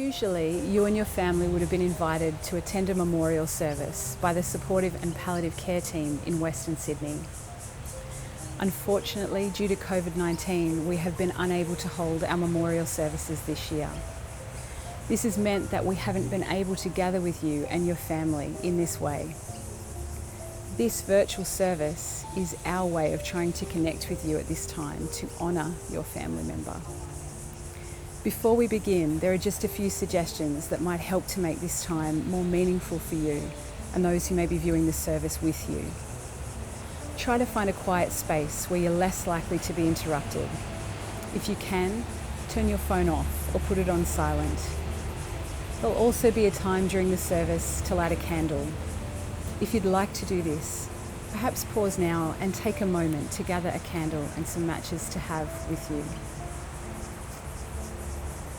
Usually, you and your family would have been invited to attend a memorial service by the supportive and palliative care team in Western Sydney. Unfortunately, due to COVID-19, we have been unable to hold our memorial services this year. This has meant that we haven't been able to gather with you and your family in this way. This virtual service is our way of trying to connect with you at this time to honour your family member. Before we begin, there are just a few suggestions that might help to make this time more meaningful for you and those who may be viewing the service with you. Try to find a quiet space where you're less likely to be interrupted. If you can, turn your phone off or put it on silent. There'll also be a time during the service to light a candle. If you'd like to do this, perhaps pause now and take a moment to gather a candle and some matches to have with you.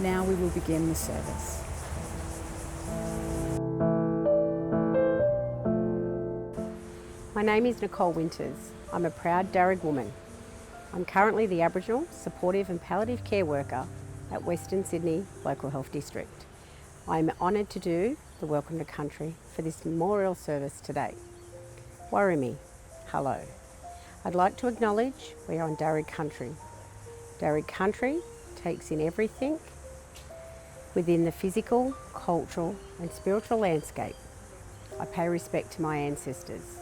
Now we will begin the service. My name is Nicole Winters. I'm a proud Darug woman. I'm currently the Aboriginal Supportive and Palliative Care Worker at Western Sydney Local Health District. I'm honoured to do the Welcome to Country for this memorial service today. Warumi, hello. I'd like to acknowledge we are on Darug country. Darug country takes in everything within the physical, cultural and spiritual landscape. I pay respect to my ancestors,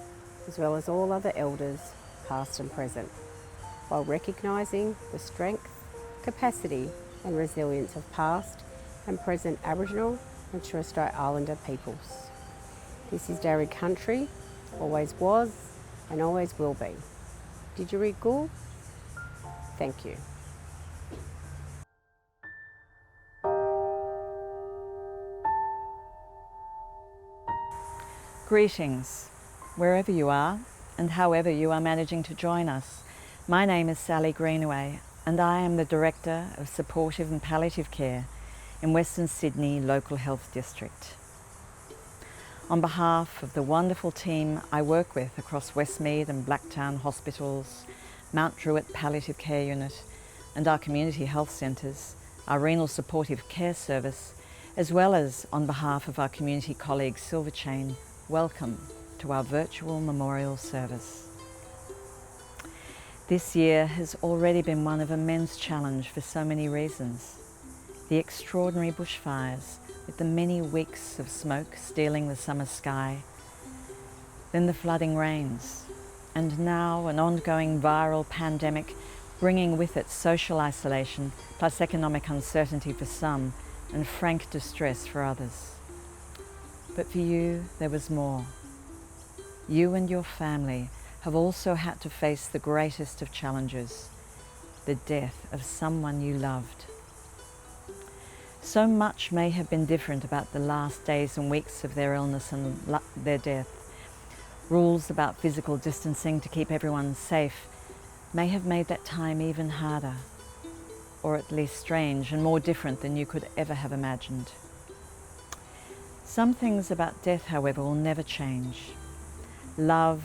as well as all other elders, past and present, while recognising the strength, capacity and resilience of past and present Aboriginal and Torres Strait Islander peoples. This is Darug country, always was and always will be. Didgeridoo, thank you. Greetings, wherever you are and however you are managing to join us. My name is Sally Greenaway and I am the Director of Supportive and Palliative Care in Western Sydney Local Health District. On behalf of the wonderful team I work with across Westmead and Blacktown Hospitals, Mount Druitt Palliative Care Unit and our community health centres, our renal supportive care service, as well as on behalf of our community colleague Silverchain, welcome to our virtual memorial service. This year has already been one of immense challenge for so many reasons. The extraordinary bushfires with the many weeks of smoke stealing the summer sky, then the flooding rains, and now an ongoing viral pandemic bringing with it social isolation plus economic uncertainty for some and frank distress for others. But for you, there was more. You and your family have also had to face the greatest of challenges, the death of someone you loved. So much may have been different about the last days and weeks of their illness and their death. Rules about physical distancing to keep everyone safe may have made that time even harder, or at least strange and more different than you could ever have imagined. Some things about death, however, will never change. Love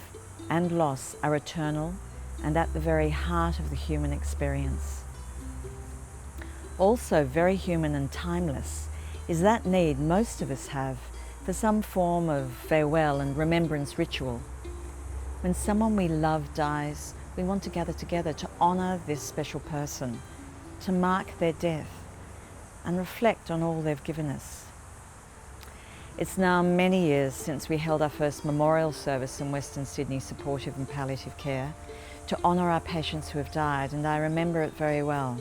and loss are eternal and at the very heart of the human experience. Also very human and timeless is that need most of us have for some form of farewell and remembrance ritual. When someone we love dies, we want to gather together to honour this special person, to mark their death and reflect on all they've given us. It's now many years since we held our first memorial service in Western Sydney Supportive and Palliative Care to honour our patients who have died, and I remember it very well.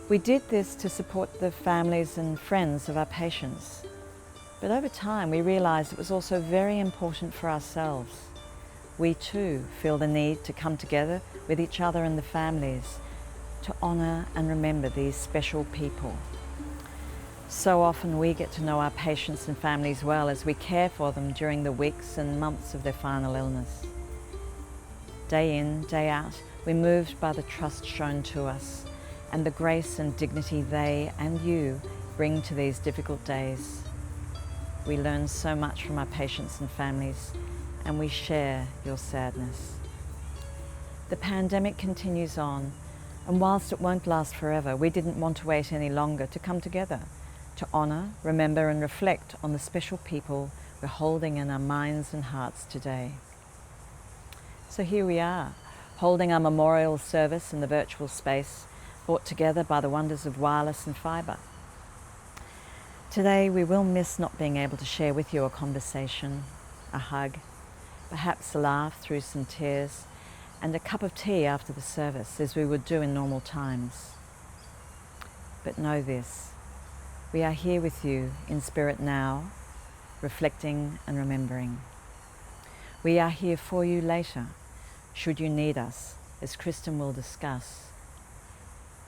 We did this to support the families and friends of our patients. But over time, we realised it was also very important for ourselves. We too feel the need to come together with each other and the families to honour and remember these special people. So often we get to know our patients and families well as we care for them during the weeks and months of their final illness. Day in, day out, we're moved by the trust shown to us and the grace and dignity they and you bring to these difficult days. We learn so much from our patients and families, and we share your sadness. The pandemic continues on, and whilst it won't last forever, we didn't want to wait any longer to come together, to honour, remember and reflect on the special people we're holding in our minds and hearts today. So here we are, holding our memorial service in the virtual space, brought together by the wonders of wireless and fibre. Today we will miss not being able to share with you a conversation, a hug, perhaps a laugh through some tears, and a cup of tea after the service, as we would do in normal times. But know this, we are here with you in spirit now, reflecting and remembering. We are here for you later, should you need us, as Kristen will discuss.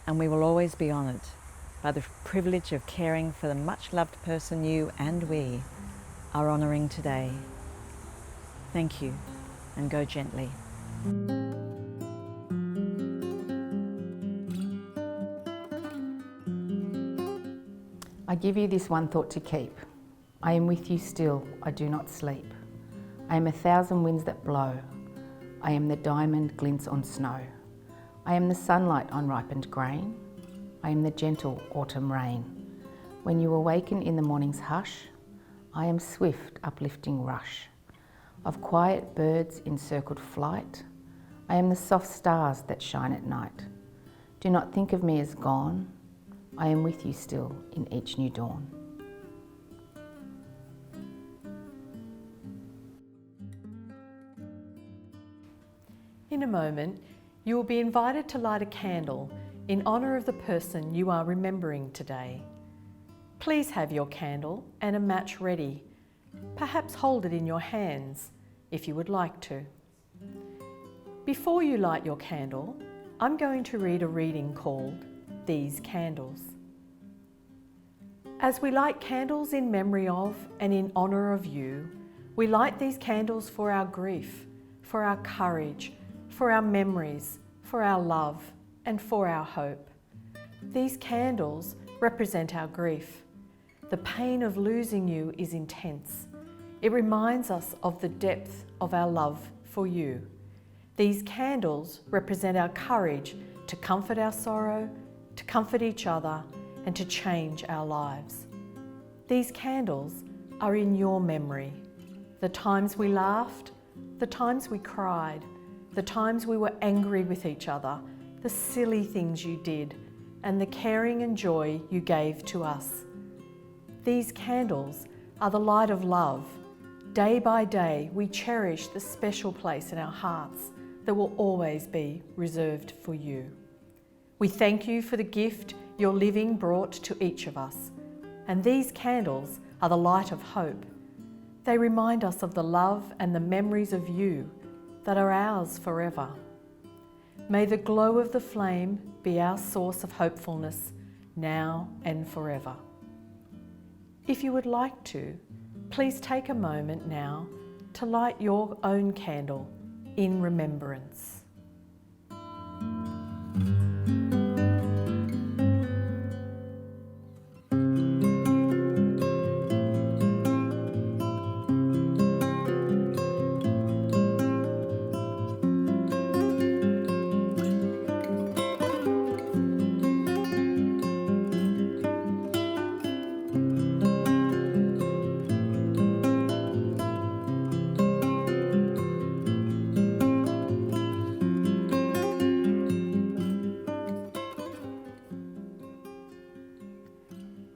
And we will always be honoured by the privilege of caring for the much-loved person you and we are honouring today. Thank you, and go gently. I give you this one thought to keep. I am with you still, I do not sleep. I am 1,000 winds that blow. I am the diamond glints on snow. I am the sunlight on ripened grain. I am the gentle autumn rain. When you awaken in the morning's hush, I am swift uplifting rush of quiet birds in circled flight. I am the soft stars that shine at night. Do not think of me as gone. I am with you still in each new dawn. In a moment, you will be invited to light a candle in honour of the person you are remembering today. Please have your candle and a match ready. Perhaps hold it in your hands if you would like to. Before you light your candle, I'm going to read a reading called These Candles. As we light candles in memory of and in honour of you, we light these candles for our grief, for our courage, for our memories, for our love, and for our hope. These candles represent our grief. The pain of losing you is intense. It reminds us of the depth of our love for you. These candles represent our courage to comfort our sorrow, to comfort each other, and to change our lives. These candles are in your memory. The times we laughed, the times we cried, the times we were angry with each other, the silly things you did, and the caring and joy you gave to us. These candles are the light of love. Day by day, we cherish the special place in our hearts that will always be reserved for you. We thank you for the gift your living brought to each of us, and these candles are the light of hope. They remind us of the love and the memories of you that are ours forever. May the glow of the flame be our source of hopefulness now and forever. If you would like to, please take a moment now to light your own candle in remembrance.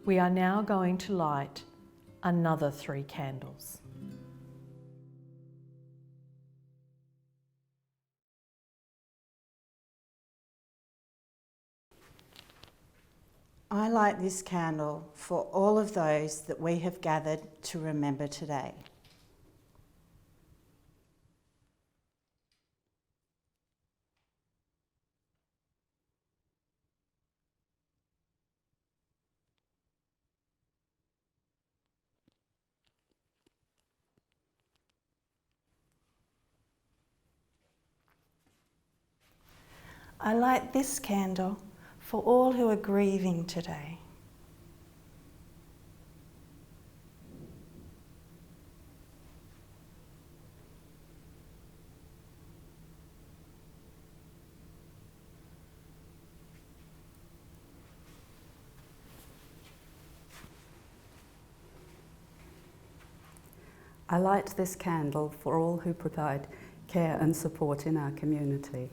We are now going to light another 3 candles. I light this candle for all of those that we have gathered to remember today. I light this candle for all who are grieving today. I light this candle for all who provide care and support in our community.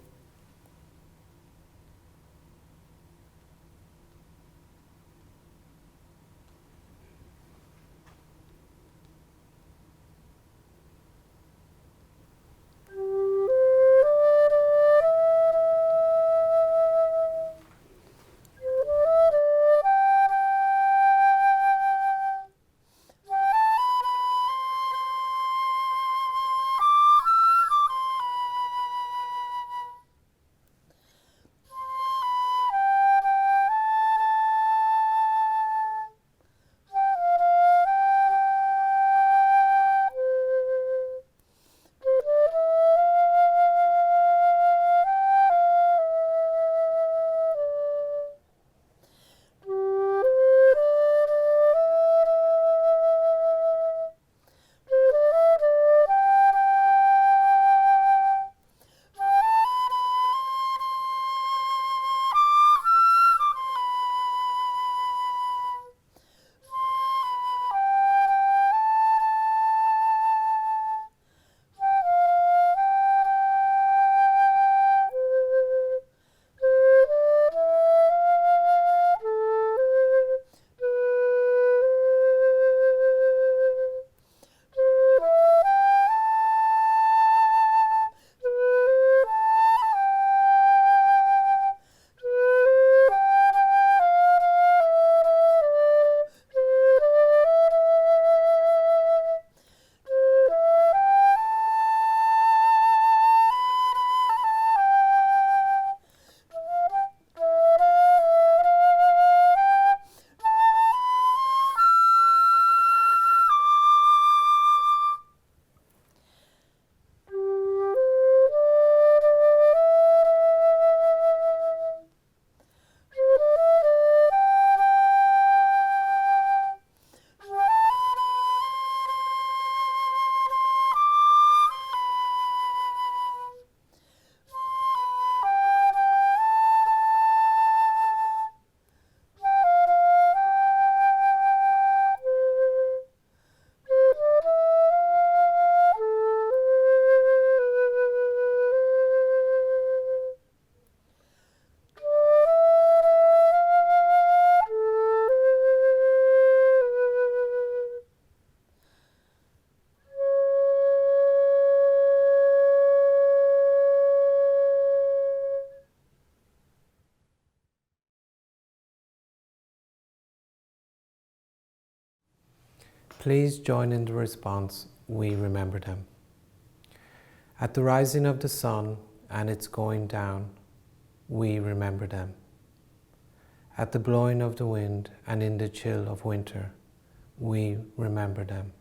Please join in the response, "We remember them." At the rising of the sun and its going down, we remember them. At the blowing of the wind and in the chill of winter, we remember them.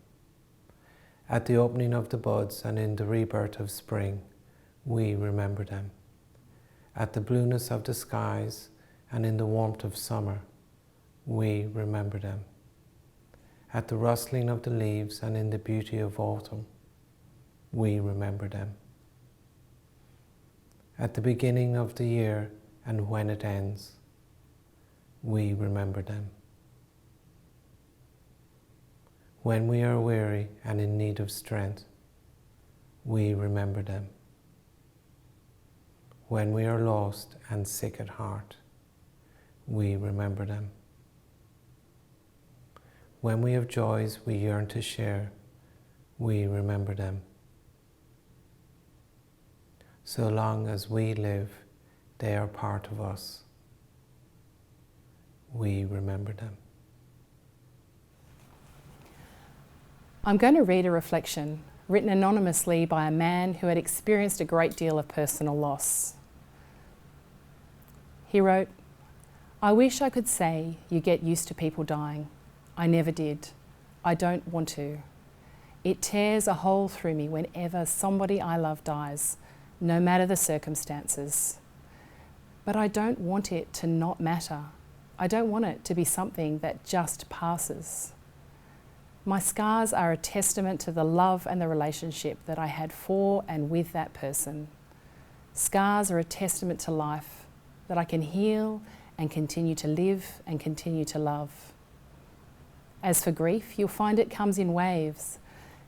At the opening of the buds and in the rebirth of spring, we remember them. At the blueness of the skies and in the warmth of summer, we remember them. At the rustling of the leaves and in the beauty of autumn, we remember them. At the beginning of the year and when it ends, we remember them. When we are weary and in need of strength, we remember them. When we are lost and sick at heart, we remember them. When we have joys we yearn to share, we remember them. So long as we live, they are part of us. We remember them. I'm going to read a reflection written anonymously by a man who had experienced a great deal of personal loss. He wrote, "I wish I could say you get used to people dying. I never did. I don't want to. It tears a hole through me whenever somebody I love dies, no matter the circumstances. But I don't want it to not matter. I don't want it to be something that just passes. My scars are a testament to the love and the relationship that I had for and with that person. Scars are a testament to life, that I can heal and continue to live and continue to love. As for grief, you'll find it comes in waves.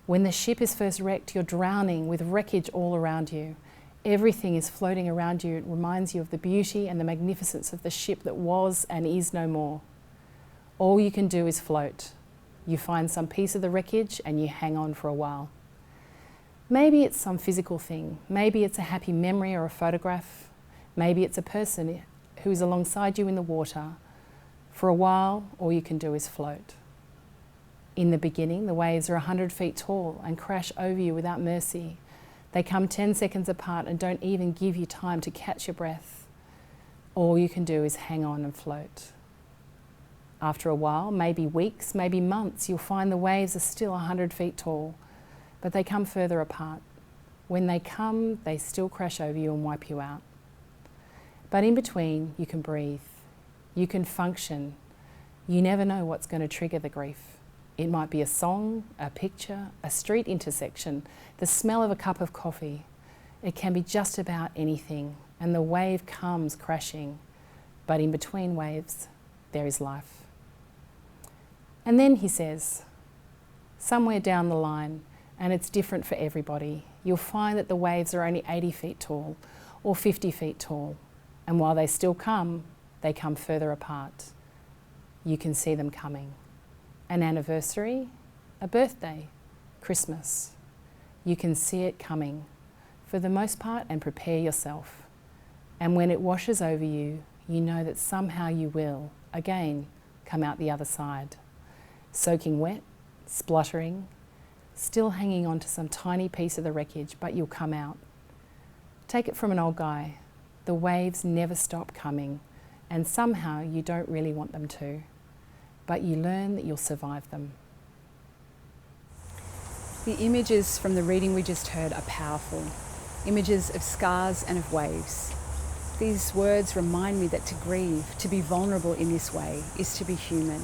When the ship is first wrecked, you're drowning with wreckage all around you. Everything is floating around you. It reminds you of the beauty and the magnificence of the ship that was and is no more. All you can do is float. You find some piece of the wreckage and you hang on for a while. Maybe it's some physical thing. Maybe it's a happy memory or a photograph. Maybe it's a person who is alongside you in the water. For a while, all you can do is float. In the beginning, the waves are 100 feet tall and crash over you without mercy. They come 10 seconds apart and don't even give you time to catch your breath. All you can do is hang on and float. After a while, maybe weeks, maybe months, you'll find the waves are still 100 feet tall, but they come further apart. When they come, they still crash over you and wipe you out. But in between, you can breathe. You can function. You never know what's going to trigger the grief. It might be a song, a picture, a street intersection, the smell of a cup of coffee. It can be just about anything, and the wave comes crashing. But in between waves, there is life. And then he says, somewhere down the line, and it's different for everybody, you'll find that the waves are only 80 feet tall or 50 feet tall. And while they still come, they come further apart. You can see them coming. An anniversary, a birthday, Christmas. You can see it coming, for the most part, and prepare yourself. And when it washes over you, you know that somehow you will, again, come out the other side. Soaking wet, spluttering, still hanging on to some tiny piece of the wreckage, but you'll come out. Take it from an old guy. The waves never stop coming, and somehow you don't really want them to. But you learn that you'll survive them. The images from the reading we just heard are powerful. Images of scars and of waves. These words remind me that to grieve, to be vulnerable in this way, is to be human.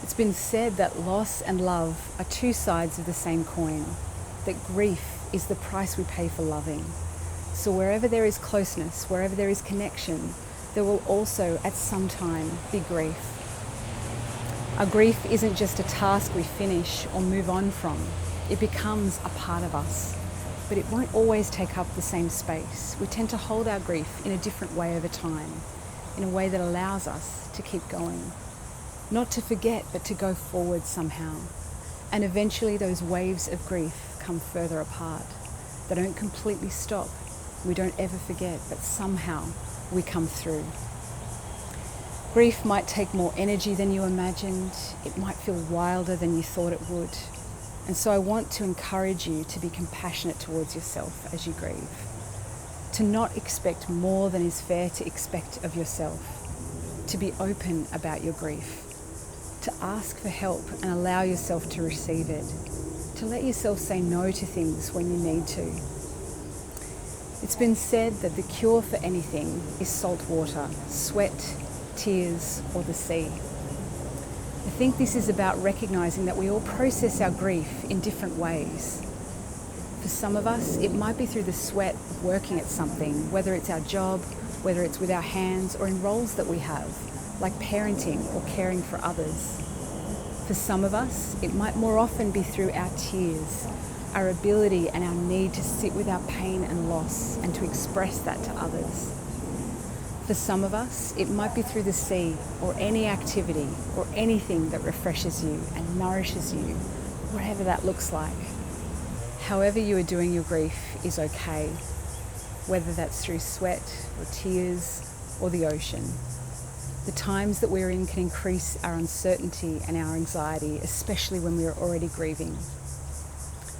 It's been said that loss and love are two sides of the same coin, that grief is the price we pay for loving. So wherever there is closeness, wherever there is connection, there will also at some time be grief. Our grief isn't just a task we finish or move on from. It becomes a part of us, but it won't always take up the same space. We tend to hold our grief in a different way over time, in a way that allows us to keep going. Not to forget, but to go forward somehow. And eventually those waves of grief come further apart. They don't completely stop. We don't ever forget, but somehow we come through. Grief might take more energy than you imagined. It might feel wilder than you thought it would. And so I want to encourage you to be compassionate towards yourself as you grieve. To not expect more than is fair to expect of yourself. To be open about your grief. To ask for help and allow yourself to receive it. To let yourself say no to things when you need to. It's been said that the cure for anything is salt water, sweat, tears, or the sea. I think this is about recognizing that we all process our grief in different ways. For some of us, it might be through the sweat of working at something, whether it's our job, whether it's with our hands, or in roles that we have, like parenting or caring for others. For some of us, it might more often be through our tears, our ability and our need to sit with our pain and loss and to express that to others. For some of us, it might be through the sea or any activity or anything that refreshes you and nourishes you, whatever that looks like. However you are doing your grief is okay, whether that's through sweat or tears or the ocean. The times that we're in can increase our uncertainty and our anxiety, especially when we are already grieving.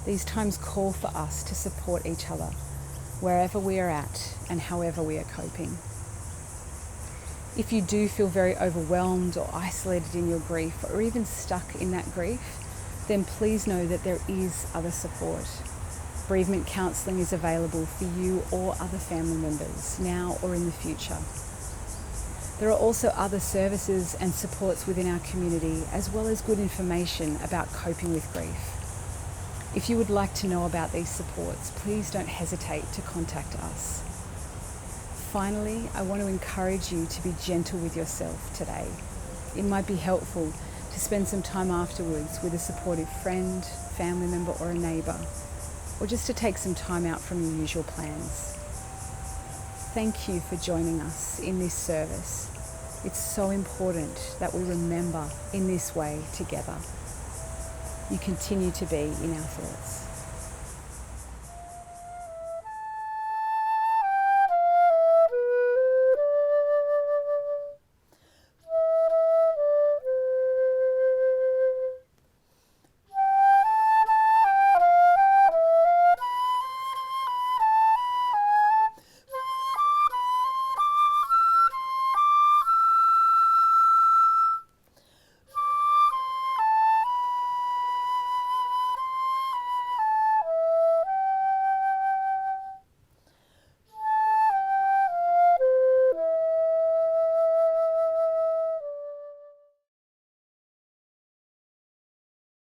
These times call for us to support each other, wherever we are at and however we are coping. If you do feel very overwhelmed or isolated in your grief, or even stuck in that grief, then please know that there is other support. Bereavement counselling is available for you or other family members, now or in the future. There are also other services and supports within our community, as well as good information about coping with grief. If you would like to know about these supports, please don't hesitate to contact us. Finally, I want to encourage you to be gentle with yourself today. It might be helpful to spend some time afterwards with a supportive friend, family member or a neighbour, or just to take some time out from your usual plans. Thank you for joining us in this service. It's so important that we remember in this way together. You continue to be in our thoughts.